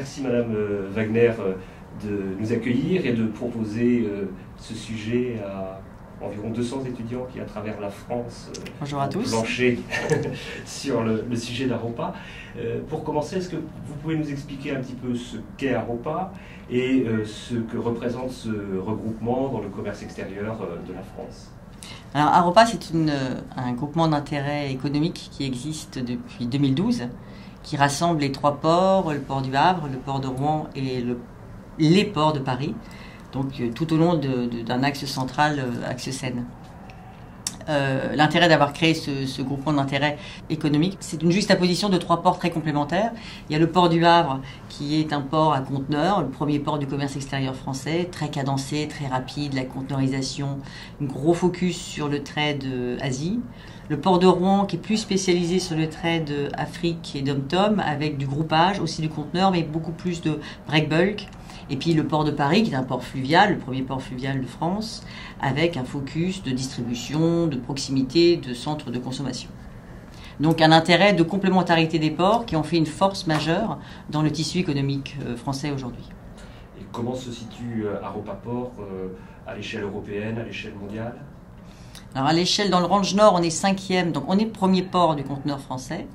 Merci Madame Wagner de nous accueillir et de proposer ce sujet à environ 200 étudiants qui, à travers la France, bonjour à tous, planché sur le sujet d'Aropa. Pour commencer, est-ce que vous pouvez nous expliquer un petit peu ce qu'est Aropa et ce que représente ce regroupement dans le commerce extérieur de la France? Alors, Aropa, c'est un groupement d'intérêt économique qui existe depuis 2012, qui rassemble les trois ports, le port du Havre, le port de Rouen et les ports de Paris, donc tout au long d'un axe central, axe Seine. L'intérêt d'avoir créé ce groupement d'intérêt économique, c'est une juxtaposition de trois ports très complémentaires. Il y a le port du Havre, qui est un port à conteneurs, le premier port du commerce extérieur français, très cadencé, très rapide, la conteneurisation, un gros focus sur le trade Asie. Le port de Rouen, qui est plus spécialisé sur le trade Afrique et dom-tom, avec du groupage, aussi du conteneur, mais beaucoup plus de break-bulk. Et puis le port de Paris, qui est un port fluvial, le premier port fluvial de France, avec un focus de distribution, de proximité, de centre de consommation. Donc un intérêt de complémentarité des ports qui ont fait une force majeure dans le tissu économique français aujourd'hui. Et comment se situe Aropa Port à l'échelle européenne, à l'échelle mondiale? Alors à l'échelle, dans le range nord, on est 5e, donc on est le premier port du conteneur français,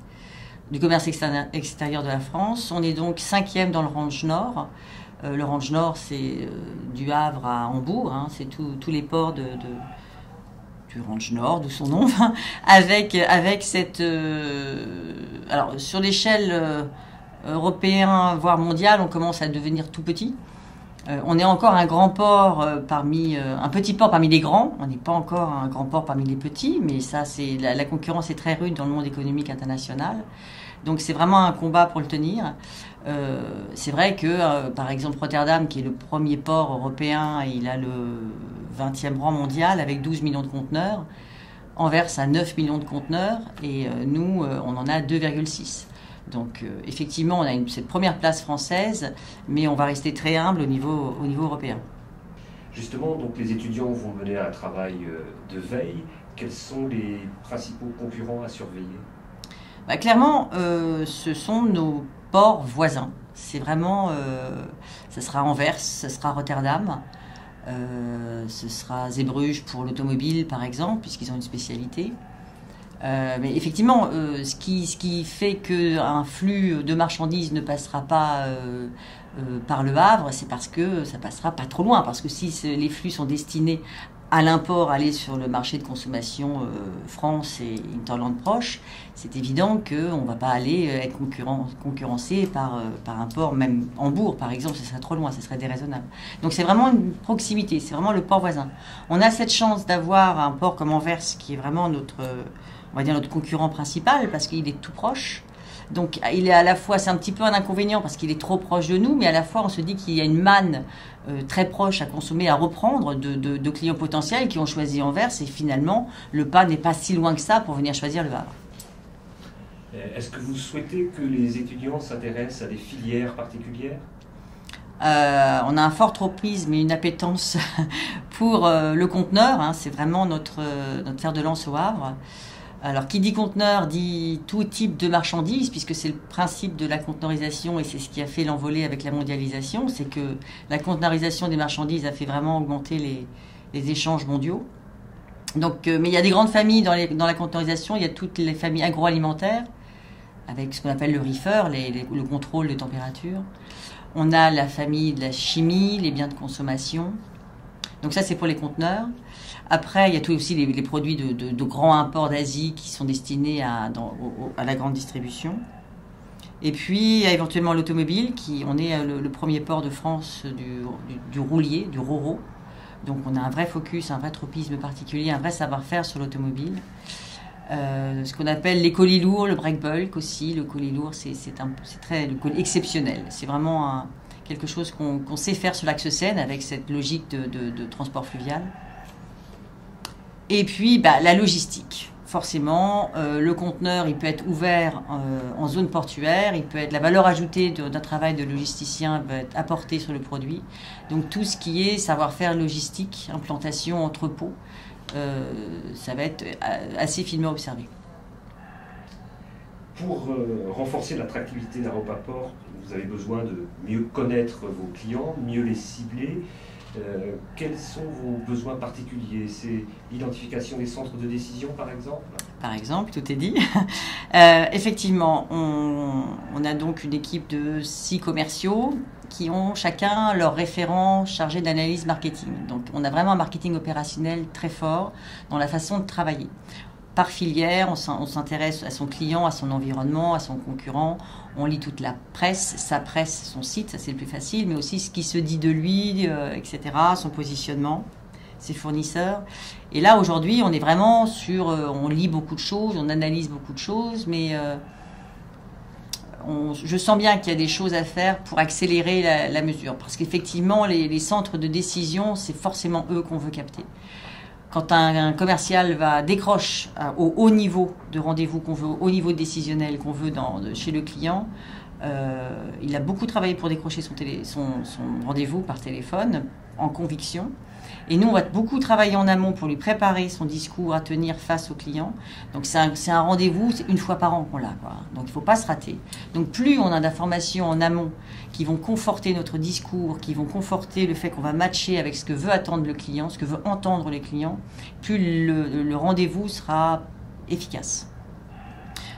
du commerce extérieur de la France. On est donc 5e dans le range nord. Le range nord, c'est du Havre à Hambourg, hein, c'est tous les ports du range nord, d'où son nom, avec cette... alors, sur l'échelle européenne, voire mondiale, on commence à devenir tout petit. On est encore un grand port un petit port parmi les grands. On n'est pas encore un grand port parmi les petits, mais ça, c'est la concurrence est très rude dans le monde économique international. Donc c'est vraiment un combat pour le tenir. C'est vrai que, par exemple, Rotterdam, qui est le premier port européen, il a le 20e rang mondial avec 12 millions de conteneurs. Anvers a 9 millions de conteneurs et nous, on en a 2,6. Donc effectivement, on a cette première place française, mais on va rester très humble au niveau européen. Justement, donc les étudiants vont mener un travail de veille. Quels sont les principaux concurrents à surveiller? Clairement, ce sont nos ports voisins. C'est vraiment, ce sera Anvers, ce sera Rotterdam, ce sera Zeebrugge pour l'automobile par exemple, puisqu'ils ont une spécialité. Mais effectivement, ce qui fait qu'un flux de marchandises ne passera pas par le Havre, c'est parce que ça passera pas trop loin. Parce que si les flux sont destinés à l'import, aller sur le marché de consommation France et Hinterland proche, c'est évident qu'on ne va pas aller être concurrencé par un port, même Hambourg par exemple, ce serait trop loin, ce serait déraisonnable. Donc c'est vraiment une proximité, c'est vraiment le port voisin. On a cette chance d'avoir un port comme Anvers qui est vraiment on va dire notre concurrent principal parce qu'il est tout proche. Donc il est à la fois, c'est un petit peu un inconvénient parce qu'il est trop proche de nous, mais à la fois on se dit qu'il y a une manne très proche à consommer, à reprendre de clients potentiels qui ont choisi Anvers et finalement le pas n'est pas si loin que ça pour venir choisir le Havre. Est-ce que vous souhaitez que les étudiants s'intéressent à des filières particulières? On a un fort tropisme et une appétence pour le conteneur, hein, c'est vraiment notre fer de lance au Havre. Alors, qui dit conteneur dit tout type de marchandises, puisque c'est le principe de la conteneurisation et c'est ce qui a fait l'envolée avec la mondialisation, c'est que la conteneurisation des marchandises a fait vraiment augmenter les échanges mondiaux. Donc, mais il y a des grandes familles dans la conteneurisation, il y a toutes les familles agroalimentaires, avec ce qu'on appelle le reefer, le contrôle de température. On a la famille de la chimie, les biens de consommation. Donc ça, c'est pour les conteneurs. Après, il y a aussi les produits de grands imports d'Asie qui sont destinés à la grande distribution. Et puis, il y a éventuellement l'automobile, on est le premier port de France du roulier, du RoRo. Donc, on a un vrai focus, un vrai tropisme particulier, un vrai savoir-faire sur l'automobile. Ce qu'on appelle les colis lourds, le break-bulk aussi. Le colis lourd, c'est très le colis exceptionnel. C'est vraiment quelque chose qu'on sait faire sur l'axe Seine avec cette logique de transport fluvial. Et puis, la logistique. Forcément, le conteneur, il peut être ouvert en zone portuaire, la valeur ajoutée d'un travail de logisticien va être apportée sur le produit. Donc, tout ce qui est savoir-faire logistique, implantation, entrepôt, ça va être assez finement observé. Pour renforcer l'attractivité d'Aropa Port, vous avez besoin de mieux connaître vos clients, mieux les cibler. Quels sont vos besoins particuliers? C'est l'identification des centres de décision, par exemple? Par exemple, tout est dit. Effectivement, on a donc une équipe de 6 commerciaux qui ont chacun leur référent chargé d'analyse marketing. Donc, on a vraiment un marketing opérationnel très fort dans la façon de travailler. Par filière, on s'intéresse à son client, à son environnement, à son concurrent. On lit toute la presse, sa presse, son site, ça c'est le plus facile, mais aussi ce qui se dit de lui, etc., son positionnement, ses fournisseurs. Et là, aujourd'hui, on est vraiment sur... on lit beaucoup de choses, on analyse beaucoup de choses, mais je sens bien qu'il y a des choses à faire pour accélérer la mesure. Parce qu'effectivement, les centres de décision, c'est forcément eux qu'on veut capter. Quand un commercial décroche au haut niveau de rendez-vous qu'on veut, au haut niveau décisionnel qu'on veut chez le client, il a beaucoup travaillé pour décrocher son rendez-vous par téléphone, en conviction. Et nous, on va beaucoup travailler en amont pour lui préparer son discours à tenir face au client. Donc, c'est un rendez-vous, c'est une fois par an qu'on l'a, quoi. Donc, il ne faut pas se rater. Donc, plus on a d'informations en amont qui vont conforter notre discours, qui vont conforter le fait qu'on va matcher avec ce que veut attendre le client, ce que veut entendre les clients, plus le rendez-vous sera efficace.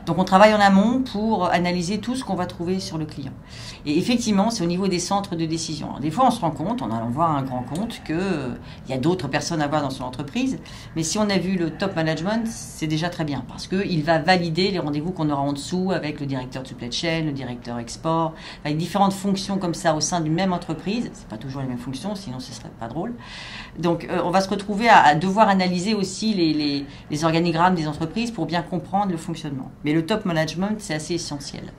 Donc, on travaille en amont pour analyser tout ce qu'on va trouver sur le client. Et effectivement, c'est au niveau des centres de décision. Alors, des fois, on se rend compte, en allant voir un grand compte, qu'il y a d'autres personnes à voir dans son entreprise. Mais si on a vu le top management, c'est déjà très bien. Parce qu'il va valider les rendez-vous qu'on aura en dessous avec le directeur de supply chain, le directeur export, avec différentes fonctions comme ça au sein d'une même entreprise. C'est pas toujours les mêmes fonctions, sinon ce serait pas drôle. Donc, on va se retrouver à devoir analyser aussi les organigrammes des entreprises pour bien comprendre le fonctionnement. Mais le top management, c'est assez essentiel.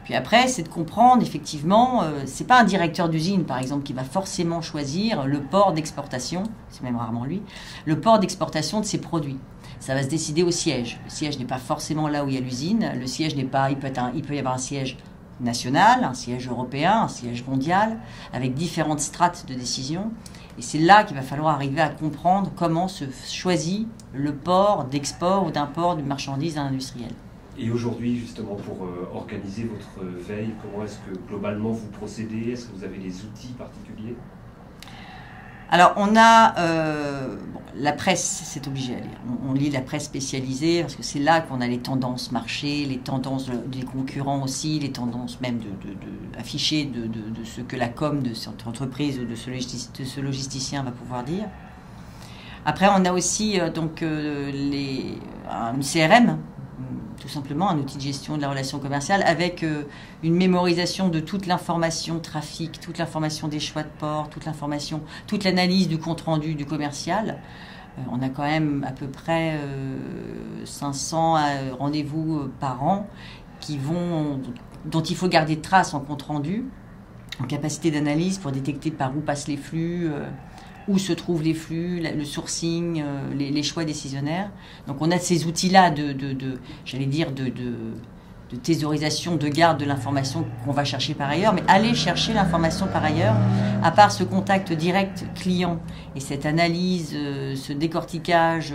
Puis après, c'est de comprendre, effectivement, c'est pas un directeur d'usine, par exemple, qui va forcément choisir le port d'exportation, c'est même rarement lui, le port d'exportation de ses produits. Ça va se décider au siège. Le siège n'est pas forcément là où il y a l'usine. Le siège n'est pas, il peut y avoir un siège national, un siège européen, un siège mondial, avec différentes strates de décision. Et c'est là qu'il va falloir arriver à comprendre comment se choisit le port d'export ou d'import d'une marchandise industrielle. Et aujourd'hui, justement, pour organiser votre veille, comment est-ce que globalement vous procédez? Est-ce que vous avez des outils particuliers? Alors, on a la presse, c'est obligé à lire. On lit la presse spécialisée parce que c'est là qu'on a les tendances marché, les tendances des concurrents aussi, les tendances même affichées de ce que la com de cette entreprise ou de ce logisticien va pouvoir dire. Après, on a aussi une CRM, tout simplement un outil de gestion de la relation commerciale avec une mémorisation de toute l'information trafic, toute l'information des choix de port, toute l'analyse du compte-rendu du commercial. On a quand même à peu près 500 rendez-vous par an dont il faut garder trace en compte-rendu, en capacité d'analyse pour détecter par où passent les flux, où se trouvent les flux, le sourcing, les choix décisionnaires. Donc on a ces outils-là de thésaurisation, de garde de l'information qu'on va chercher par ailleurs, mais aller chercher l'information par ailleurs, à part ce contact direct client et cette analyse, ce décortiquage.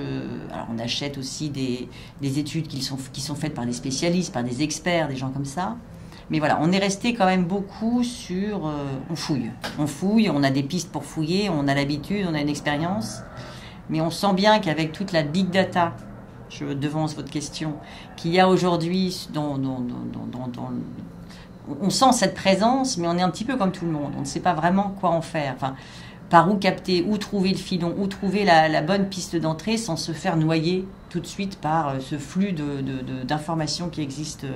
Alors on achète aussi des études qui sont faites par des spécialistes, par des experts, des gens comme ça. Mais voilà, on est resté quand même beaucoup sur... on fouille, on a des pistes pour fouiller, on a l'habitude, on a une expérience. Mais on sent bien qu'avec toute la big data, je devance votre question, qu'il y a aujourd'hui, on sent cette présence, mais on est un petit peu comme tout le monde. On ne sait pas vraiment quoi en faire. Enfin, par où capter, où trouver le filon, où trouver la bonne piste d'entrée sans se faire noyer tout de suite par ce flux d'informations qui existe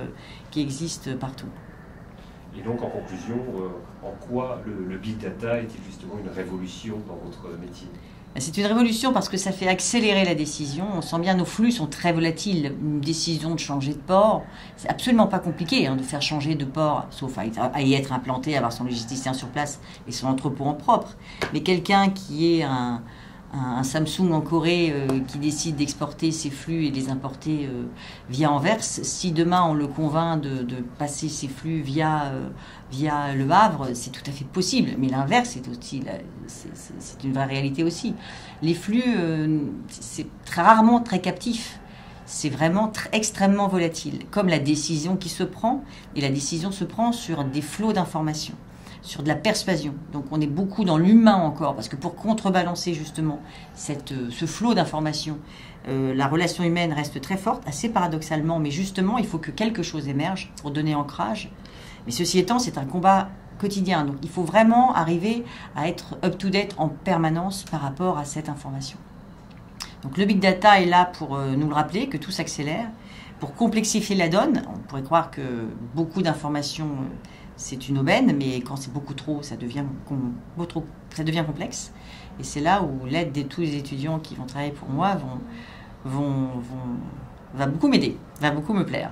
partout. Et donc, en conclusion, en quoi le big data est-il justement une révolution dans votre métier? C'est une révolution parce que ça fait accélérer la décision. On sent bien nos flux sont très volatiles. Une décision de changer de port, c'est absolument pas compliqué de faire changer de port, sauf à y être implanté, avoir son logisticien sur place et son entrepôt en propre. Mais quelqu'un qui est un Samsung en Corée qui décide d'exporter ses flux et de les importer via Anvers, si demain on le convainc de passer ses flux via Le Havre, c'est tout à fait possible. Mais l'inverse, c'est une vraie réalité aussi. Les flux, c'est très rarement très captif. c'est vraiment extrêmement volatile, comme la décision qui se prend, et la décision se prend sur des flots d'informations, sur de la persuasion. Donc on est beaucoup dans l'humain encore, parce que pour contrebalancer justement ce flot d'informations, la relation humaine reste très forte, assez paradoxalement, mais justement il faut que quelque chose émerge pour donner ancrage. Mais ceci étant, c'est un combat quotidien, donc il faut vraiment arriver à être up-to-date en permanence par rapport à cette information. Donc le big data est là pour nous le rappeler, que tout s'accélère, pour complexifier la donne. On pourrait croire que beaucoup d'informations, c'est une aubaine, mais quand c'est beaucoup trop, ça devient complexe. Et c'est là où l'aide de tous les étudiants qui vont travailler pour moi va beaucoup m'aider, va beaucoup me plaire.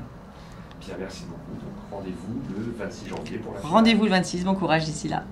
Bien, merci beaucoup. Donc rendez-vous le 26 janvier pour la finale. Rendez-vous le 26, bon courage d'ici là.